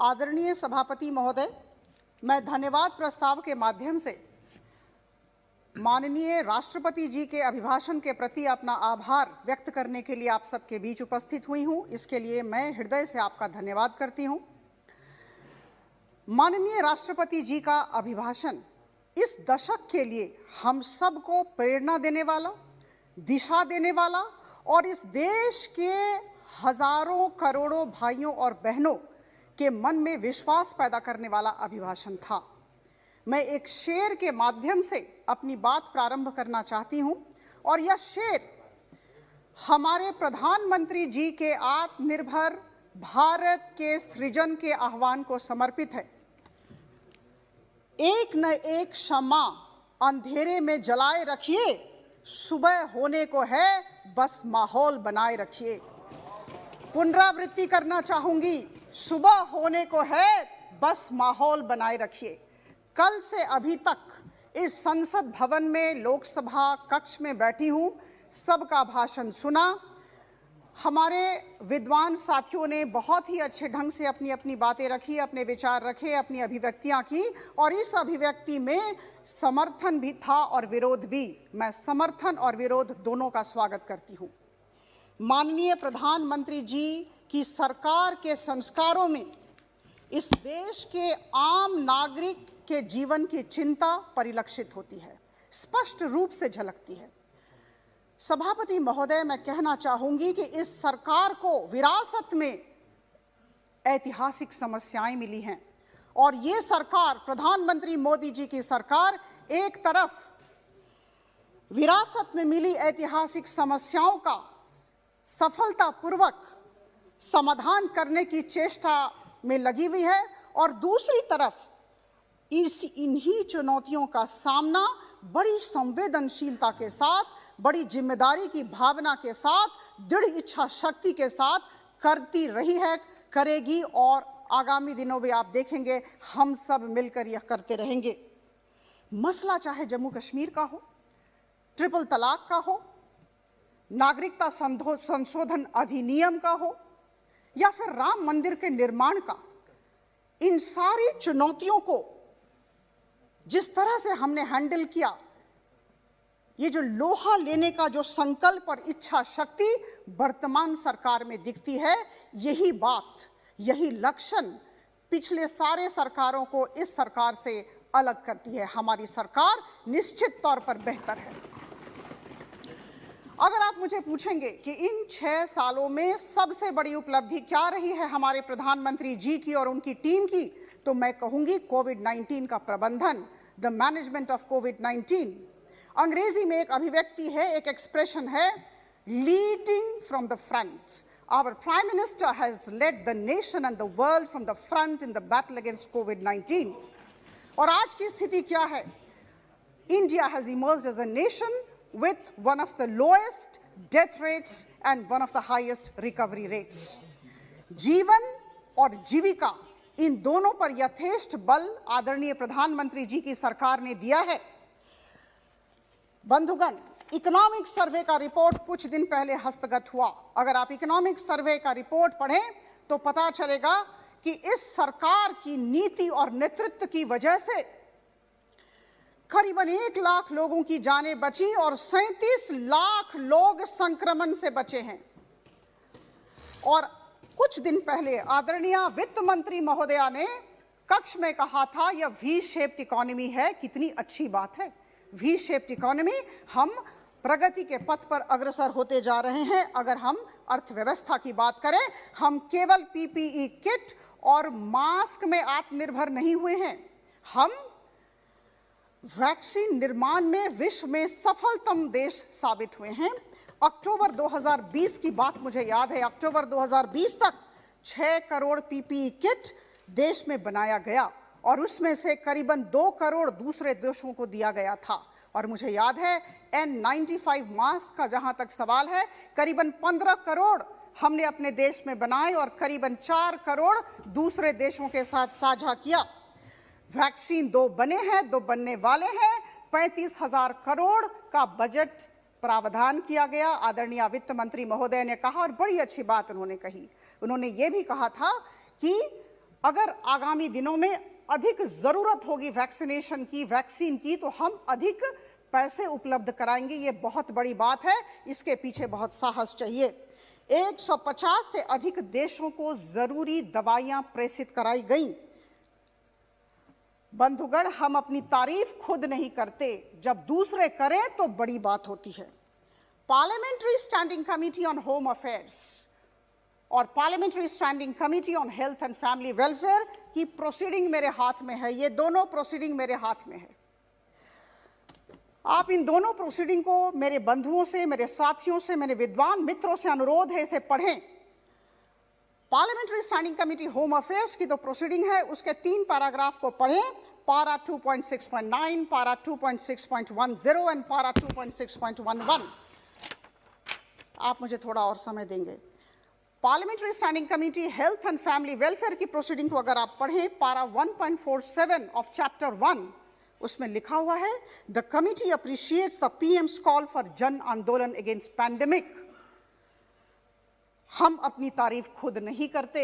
आदरणीय सभापति महोदय, मैं धन्यवाद प्रस्ताव के माध्यम से माननीय राष्ट्रपति जी के अभिभाषण के प्रति अपना आभार व्यक्त करने के लिए आप सबके बीच उपस्थित हुई हूं। इसके लिए मैं हृदय से आपका धन्यवाद करती हूं। माननीय राष्ट्रपति जी का अभिभाषण इस दशक के लिए हम सबको प्रेरणा देने वाला, दिशा देने वाला और इस देश के हजारों करोड़ों भाइयों और बहनों के मन में विश्वास पैदा करने वाला अभिभाषण था। मैं एक शेर के माध्यम से अपनी बात प्रारंभ करना चाहती हूं और यह शेर हमारे प्रधानमंत्री जी के आत्मनिर्भर भारत के सृजन के आह्वान को समर्पित है। एक न एक शम्मा अंधेरे में जलाए रखिए, सुबह होने को है बस माहौल बनाए रखिए। पुनरावृत्ति करना चाहूंगी, सुबह होने को है बस माहौल बनाए रखिए। कल से अभी तक इस संसद भवन में लोकसभा कक्ष में बैठी हूं, सबका भाषण सुना। हमारे विद्वान साथियों ने बहुत ही अच्छे ढंग से अपनी अपनी बातें रखी, अपने विचार रखे, अपनी अभिव्यक्तियां की और इस अभिव्यक्ति में समर्थन भी था और विरोध भी। मैं समर्थन और विरोध दोनों का स्वागत करती हूं। माननीय प्रधानमंत्री जी की सरकार के संस्कारों में इस देश के आम नागरिक के जीवन की चिंता परिलक्षित होती है, स्पष्ट रूप से झलकती है। सभापति महोदय, मैं कहना चाहूंगी कि इस सरकार को विरासत में ऐतिहासिक समस्याएं मिली हैं और ये सरकार, प्रधानमंत्री मोदी जी की सरकार, एक तरफ विरासत में मिली ऐतिहासिक समस्याओं का सफलतापूर्वक समाधान करने की चेष्टा में लगी हुई है और दूसरी तरफ इन्हीं चुनौतियों का सामना बड़ी संवेदनशीलता के साथ, बड़ी जिम्मेदारी की भावना के साथ, दृढ़ इच्छा शक्ति के साथ करती रही है, करेगी और आगामी दिनों में आप देखेंगे हम सब मिलकर यह करते रहेंगे। मसला चाहे जम्मू कश्मीर का हो, ट्रिपल तलाक का हो, नागरिकता संशोधन अधिनियम का हो या फिर राम मंदिर के निर्माण का, इन सारी चुनौतियों को जिस तरह से हमने हैंडल किया, ये जो लोहा लेने का जो संकल्प और इच्छा शक्ति वर्तमान सरकार में दिखती है, यही बात, यही लक्षण पिछले सारे सरकारों को इस सरकार से अलग करती है। हमारी सरकार निश्चित तौर पर बेहतर है। अगर आप मुझे पूछेंगे कि इन 6 सालों में सबसे बड़ी उपलब्धि क्या रही है हमारे प्रधानमंत्री जी की और उनकी टीम की, तो मैं कहूंगी कोविड-19 का प्रबंधन, द मैनेजमेंट ऑफ कोविड-19। अंग्रेजी में एक अभिव्यक्ति है, एक एक्सप्रेशन है, leading from the front. Our prime minister has led the nation and the world from the front in the battle against कोविड-19। और आज की स्थिति क्या है? India has emerged as a nation with one of the lowest death rates and one of the highest recovery rates. जीवन और जीविका, इन दोनों पर यथेष्ट बल आदरणीय प्रधानमंत्री जी की सरकार ने दिया है। बंधुगण, इकोनॉमिक सर्वे का रिपोर्ट कुछ दिन पहले हस्तगत हुआ। अगर आप इकोनॉमिक सर्वे का रिपोर्ट पढ़ें तो पता चलेगा कि इस सरकार की नीति और नेतृत्व की वजह से करीबन 1 लाख लोगों की जानें बची और 37 लाख लोग संक्रमण से बचे हैं। और कुछ दिन पहले आदरणीय वित्त मंत्री महोदया ने कक्ष में कहा था, यह वी शेप्ड इकोनॉमी है। कितनी अच्छी बात है, वी शेप्ड इकोनॉमी। हम प्रगति के पथ पर अग्रसर होते जा रहे हैं। अगर हम अर्थव्यवस्था की बात करें, हम केवल पीपीई किट और मास्क में आत्मनिर्भर नहीं हुए हैं, हम वैक्सीन निर्माण में विश्व में सफलतम देश साबित हुए हैं। अक्टूबर 2020 की बात मुझे याद है, अक्टूबर 2020 तक 6 करोड़ पीपीई किट देश में बनाया गया और उसमें से करीबन 2 करोड़ दूसरे देशों को दिया गया था। और मुझे याद है N95 मास्क का जहां तक सवाल है, करीबन 15 करोड़ हमने अपने देश में बनाए और करीबन 4 करोड़ दूसरे देशों के साथ साझा किया। वैक्सीन 2 बने हैं, 2 बनने वाले हैं। 35,000 करोड़ का बजट प्रावधान किया गया। आदरणीय वित्त मंत्री महोदय ने कहा और बड़ी अच्छी बात उन्होंने कही, उन्होंने ये भी कहा था कि अगर आगामी दिनों में अधिक जरूरत होगी वैक्सीनेशन की, वैक्सीन की, तो हम अधिक पैसे उपलब्ध कराएंगे। ये बहुत बड़ी बात है, इसके पीछे बहुत साहस चाहिए। 150 से अधिक देशों को जरूरी दवाइयां प्रेषित कराई गई। बंधुगण, हम अपनी तारीफ खुद नहीं करते, जब दूसरे करें तो बड़ी बात होती है। Parliamentary standing committee on home affairs और parliamentary standing committee on health and family welfare की प्रोसीडिंग मेरे हाथ में है। ये दोनों प्रोसीडिंग मेरे हाथ में है। आप इन दोनों प्रोसीडिंग को मेरे बंधुओं से, मेरे साथियों से, मेरे विद्वान मित्रों से अनुरोध है, इसे पढ़ें। Parliamentary standing committee home affairs की तो प्रोसीडिंग है, उसके 3 पैराग्राफ को पढ़ें। पारा 2.6.9, पारा 2.6.10 एंड पारा 2.6.11। आप मुझे थोड़ा और समय देंगे। Parliamentary standing committee health and family welfare की प्रोसीडिंग को अगर आप पढ़ें, पारा 1.47 ऑफ चैप्टर 1, उसमें लिखा हुआ है, the committee appreciates the PM's call for जन आंदोलन अगेंस्ट पैंडेमिक। हम अपनी तारीफ खुद नहीं करते।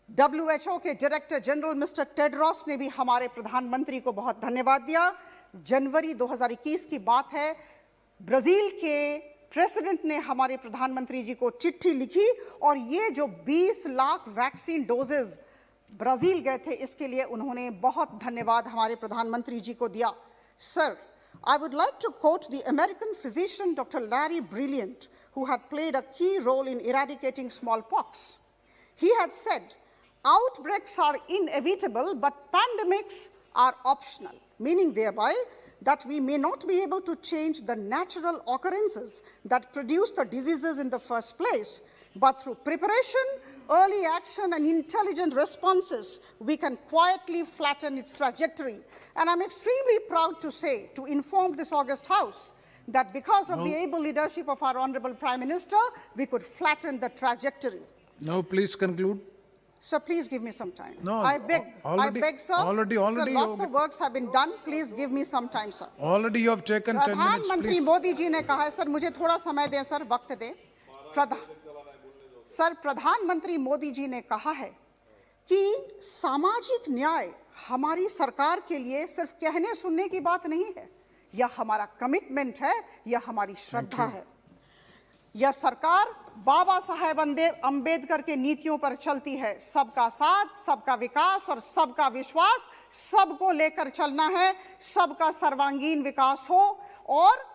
WHO के डायरेक्टर जनरल मिस्टर टेड्रोस ने भी हमारे प्रधानमंत्री को बहुत धन्यवाद दिया। जनवरी 2021 की बात है, ब्राजील के प्रेसिडेंट ने हमारे प्रधानमंत्री जी को चिट्ठी लिखी और ये जो 20 लाख वैक्सीन डोजेज ब्राजील गए थे, इसके लिए उन्होंने बहुत धन्यवाद हमारे प्रधानमंत्री जी को दिया। Sir, I would like to quote the American physician Dr. Larry Brilliant, who had played a key role in eradicating smallpox. He had said, outbreaks are inevitable, but pandemics are optional, meaning thereby that we may not be able to change the natural occurrences that produce the diseases in the first place, but through preparation, early action, and intelligent responses, we can quietly flatten its trajectory. And I'm extremely proud to say, to inform this august House, that because of the able leadership of our Honorable Prime Minister, we could flatten the trajectory. Now, please conclude. Sir, please give me some time. No, I beg, sir. Already, sir, lots of works have been done. Please give me some time, sir. Already you have taken 10 minutes, प्रधानमंत्री please. Modi ji ने कहा है, sir मुझे थोड़ा समय दें, sir वक्त दें। सर, प्रधानमंत्री मोदी जी ने कहा है कि सामाजिक न्याय हमारी सरकार के लिए सिर्फ कहने सुनने की बात नहीं है, यह हमारा कमिटमेंट है, यह हमारी श्रद्धा है। यह सरकार बाबा साहेब अंबेडकर के नीतियों पर चलती है। सबका साथ, सबका विकास और सबका विश्वास, सबको लेकर चलना है, सबका सर्वांगीण विकास हो और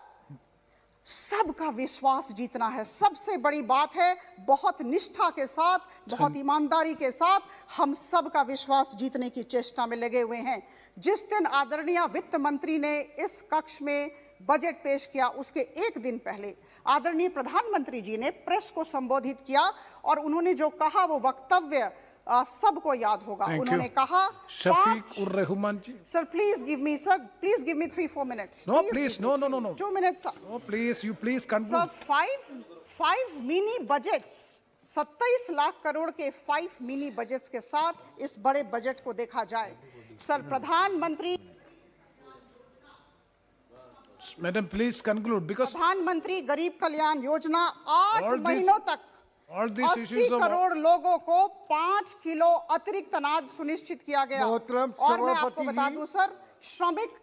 सबका विश्वास जीतना है। सबसे बड़ी बात है, बहुत निष्ठा के साथ, बहुत ईमानदारी के साथ हम सबका विश्वास जीतने की चेष्टा में लगे हुए हैं। जिस दिन आदरणीय वित्त मंत्री ने इस कक्ष में बजट पेश किया, उसके एक दिन पहले आदरणीय प्रधानमंत्री जी ने प्रेस को संबोधित किया और उन्होंने जो कहा वो वक्तव्य सबको याद होगा। उन्होंने कहा, Shafiq ur Rahman ji, sir please give me, sir please give me 3-4 minutes. No, please, no. 2 minutes, sir. No, please, you please conclude. Sir, 5 mini budgets, 27 lakh crore के 5 मिनी बजट्स के साथ इस बड़े बजट को देखा जाए। सर, प्रधानमंत्री, Madam, please conclude, because प्रधानमंत्री गरीब कल्याण योजना 8 महीनों तक all these 80 issues of crore लोगों को 5 किलो अतिरिक्त अनाज सुनिश्चित किया गया। और मैं आपको बता दूं सर, श्रमिक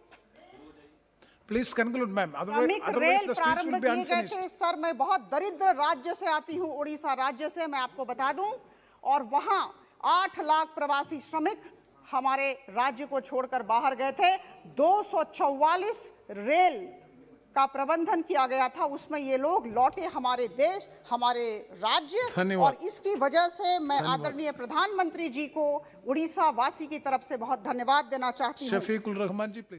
conclude, ma'am. Otherwise rail the speech प्रारंभ will be किए गए unfinished. थे। सर, मैं बहुत दरिद्र राज्य से आती हूँ, उड़ीसा राज्य से, मैं आपको बता दूं, और वहां 8 लाख प्रवासी श्रमिक हमारे राज्य को छोड़कर बाहर गए थे। 244 रेल का प्रबंधन किया गया था, उसमें ये लोग लौटे हमारे देश, हमारे राज्य, और इसकी वजह से मैं आदरणीय प्रधानमंत्री जी को उड़ीसा वासी की तरफ से बहुत धन्यवाद देना चाहती हूँ। शफीक उर रहमान जी, please.